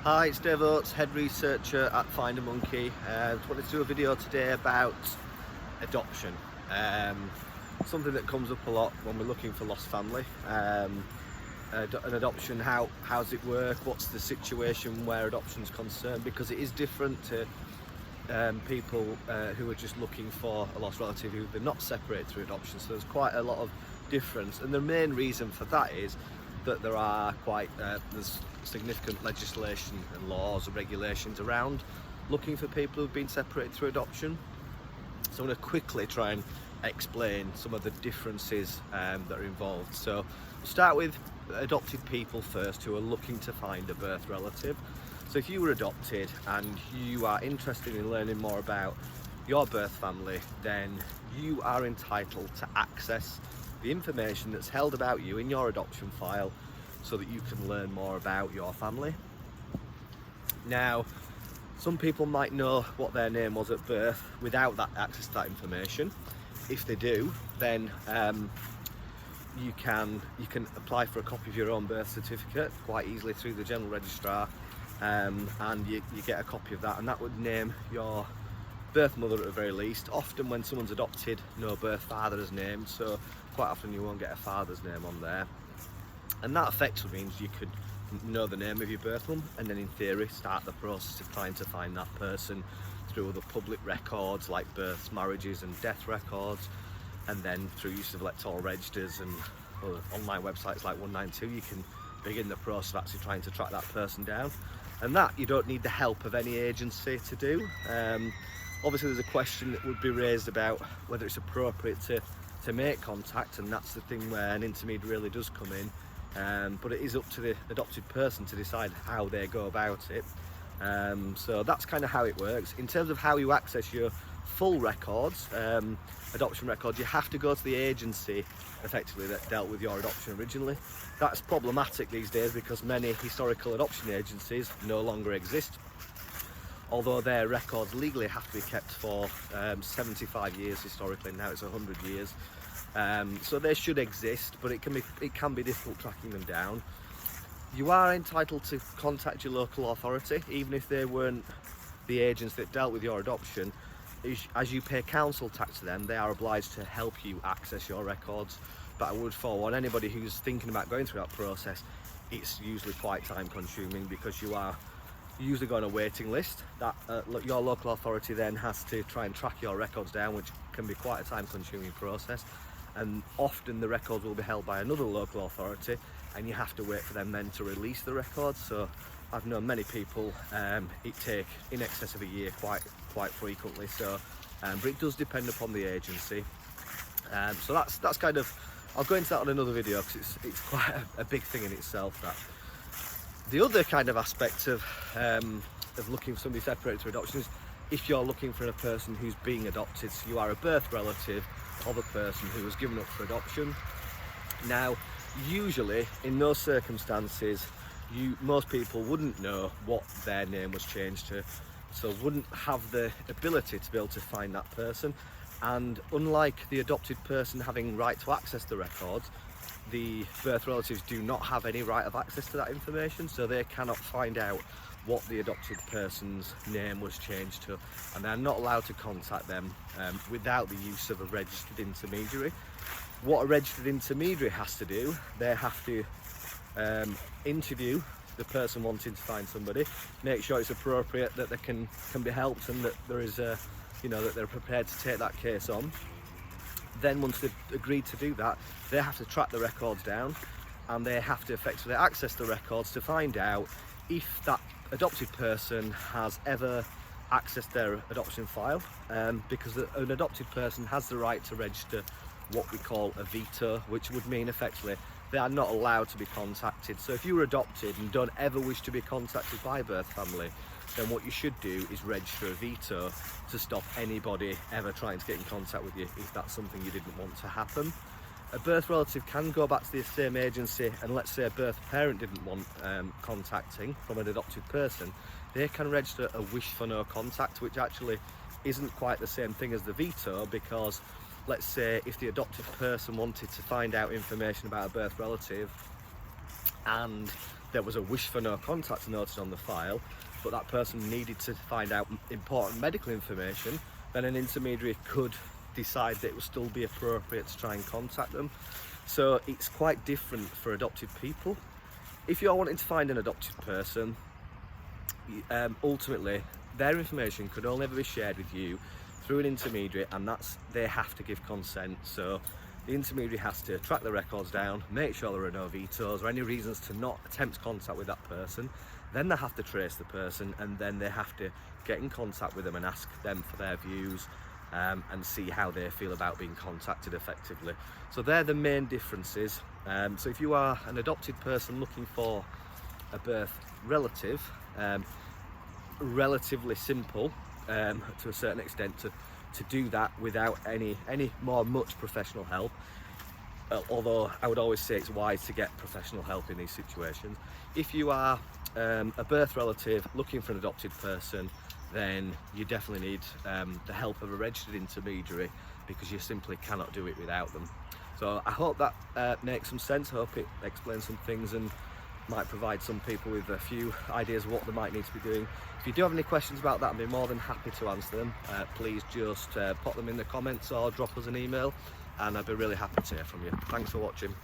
Hi, it's Dave Oates, head researcher at FinderMonkey. I wanted to do a video today about adoption. Something that comes up a lot when we're looking for lost family. An adoption, how's it work? What's the situation where adoption is concerned? Because it is different to people who are just looking for a lost relative who they're not separated through adoption. So there's quite a lot of difference, and the main reason for that is that there are there's significant legislation and laws and regulations around looking for people who've been separated through adoption. So I'm going to quickly try and explain some of the differences that are involved. So we'll start with adopted people first who are looking to find a birth relative. So if you were adopted and you are interested in learning more about your birth family, then you are entitled to access the information that's held about you in your adoption file so that you can learn more about your family. Now, some people might know what their name was at birth without that access to that information. If they do, then you can apply for a copy of your own birth certificate quite easily through the General Registrar, and you get a copy of that, and that would name your birth mother at the very least. Often when someone's adopted, no birth father is named, so quite often you won't get a father's name on there. And that effectively means you could know the name of your birth mum and then in theory start the process of trying to find that person through other public records like births, marriages and death records, and then through use of electoral registers and other online websites like 192 you can begin the process of actually trying to track that person down. And that you don't need the help of any agency to do. Obviously there's a question that would be raised about whether it's appropriate to make contact, and that's the thing where an intermediary really does come in. But it is up to the adopted person to decide how they go about it. So that's kind of how it works. In terms of how you access your full records, adoption records, you have to go to the agency effectively that dealt with your adoption originally. That's problematic these days because many historical adoption agencies no longer exist, although their records legally have to be kept for 75 years historically. Now it's 100 years. So they should exist, but it can be difficult tracking them down. You are entitled to contact your local authority, even if they weren't the agents that dealt with your adoption. As you pay council tax to them, they are obliged to help you access your records. But I would forewarn anybody who's thinking about going through that process, it's usually quite time consuming because you usually go on a waiting list. That your local authority then has to try and track your records down, which can be quite a time consuming process. And often the records will be held by another local authority and you have to wait for them then to release the records. So I've known many people it take in excess of a year quite frequently. So but it does depend upon the agency. So that's kind of, I'll go into that on another video because it's quite a big thing in itself. That the other kind of aspect of looking for somebody separated through adoption is if you're looking for a person who's being adopted, so you are a birth relative of a person who was given up for adoption. Now, usually in those circumstances, most people wouldn't know what their name was changed to, so wouldn't have the ability to be able to find that person. And unlike the adopted person having right to access the records, the birth relatives do not have any right of access to that information, so they cannot find out what the adopted person's name was changed to, and they're not allowed to contact them without the use of a registered intermediary. What a registered intermediary has to do, they have to interview the person wanting to find somebody, make sure it's appropriate, that they can be helped, and that there is that they're prepared to take that case on. Then once they've agreed to do that, they have to track the records down, and they have to effectively access the records to find out if that adopted person has ever accessed their adoption file, because an adopted person has the right to register what we call a veto, which would mean effectively they are not allowed to be contacted. So if you were adopted and don't ever wish to be contacted by a birth family, then what you should do is register a veto to stop anybody ever trying to get in contact with you if that's something you didn't want to happen. A birth relative can go back to the same agency, and let's say a birth parent didn't want contacting from an adopted person, they can register a wish for no contact, which actually isn't quite the same thing as the veto, because let's say if the adopted person wanted to find out information about a birth relative and there was a wish for no contact noted on the file, but that person needed to find out important medical information, then an intermediary could decide that it would still be appropriate to try and contact them. So it's quite different for adopted people. If you're wanting to find an adopted person, ultimately their information could only ever be shared with you through an intermediary, and they have to give consent. So the intermediary has to track the records down, make sure there are no vetoes or any reasons to not attempt contact with that person. Then they have to trace the person, and then they have to get in contact with them and ask them for their views, and see how they feel about being contacted effectively. So they're the main differences. So if you are an adopted person looking for a birth relative, relatively simple to a certain extent to do that without any much professional help. Although I would always say it's wise to get professional help in these situations. If you are a birth relative looking for an adopted person, then you definitely need the help of a registered intermediary, because you simply cannot do it without them. So I hope that makes some sense. I hope it explains some things and might provide some people with a few ideas of what they might need to be doing. If you do have any questions about that, I'd be more than happy to answer them. Please just pop them in the comments or drop us an email, and I'd be really happy to hear from you. Thanks for watching.